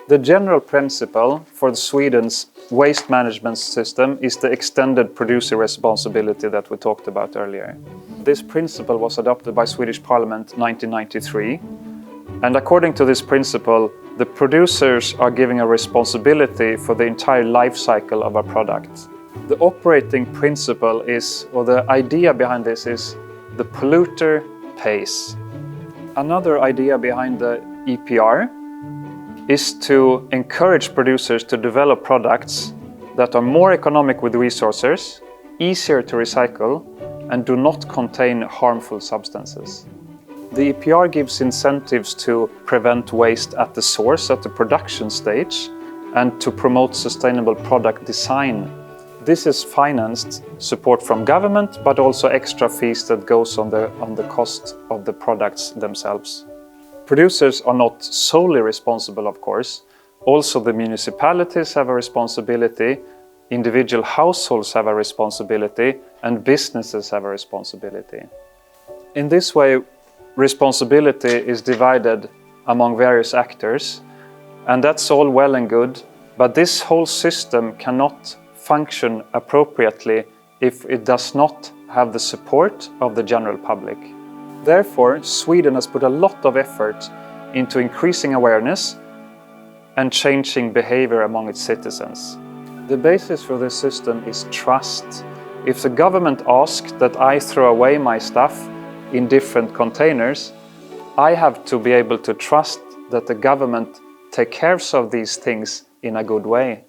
The general principle for Sweden's waste management system is the extended producer responsibility that we talked about earlier. This principle was adopted by Swedish Parliament in 1993, and according to this principle, the producers are given a responsibility for the entire life cycle of a product. The operating principle is, or the idea behind this is, the polluter pays. Another idea behind the EPR is to encourage producers to develop products that are more economic with resources, easier to recycle, and do not contain harmful substances. The EPR gives incentives to prevent waste at the source, at the production stage, and to promote sustainable product design. This is financed support from government, but also extra fees that goes on the cost of the products themselves. Producers are not solely responsible, of course. Also, the municipalities have a responsibility, individual households have a responsibility, and businesses have a responsibility. In this way, responsibility is divided among various actors, and that's all well and good, but this whole system cannot function appropriately if it does not have the support of the general public. Therefore, Sweden has put a lot of effort into increasing awareness and changing behavior among its citizens. The basis for this system is trust. If the government asks that I throw away my stuff in different containers, I have to be able to trust that the government takes care of these things in a good way.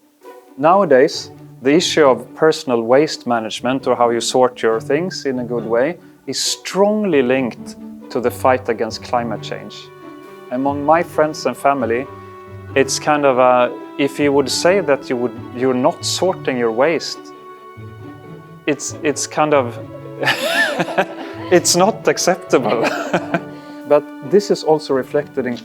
Nowadays, the issue of personal waste management, or how you sort your things in a good way, is strongly linked to the fight against climate change. Among my friends and family, it's kind of if you would say that you're not sorting your waste, it's kind of it's not acceptable. But this is also reflected in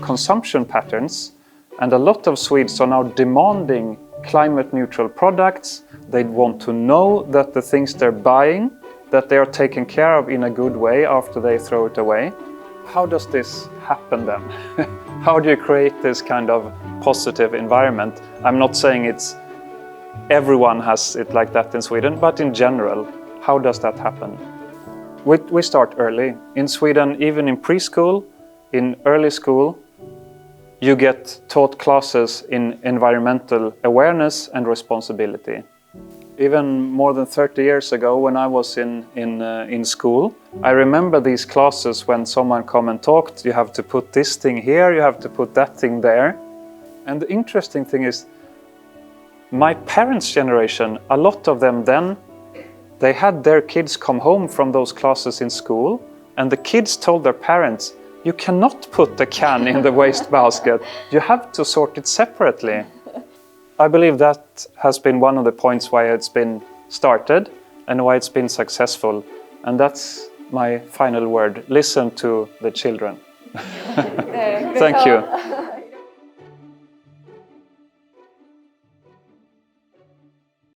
consumption patterns, and a lot of Swedes are now demanding climate neutral products. They want to know that the things they're buying, that they are taken care of in a good way after they throw it away. How does this happen then? How do you create this kind of positive environment? I'm not saying everyone has it like that in Sweden, but in general, how does that happen? We start early. In Sweden, even in preschool, in early school, you get taught classes in environmental awareness and responsibility. Even more than 30 years ago, when I was in school, I remember these classes when someone come and talked, you have to put this thing here, you have to put that thing there. And the interesting thing is, my parents' generation, a lot of them then, they had their kids come home from those classes in school, and the kids told their parents, you cannot put the can in the waste basket, you have to sort it separately. I believe that has been one of the points why it's been started and why it's been successful. And that's my final word. Listen to the children. Thank you.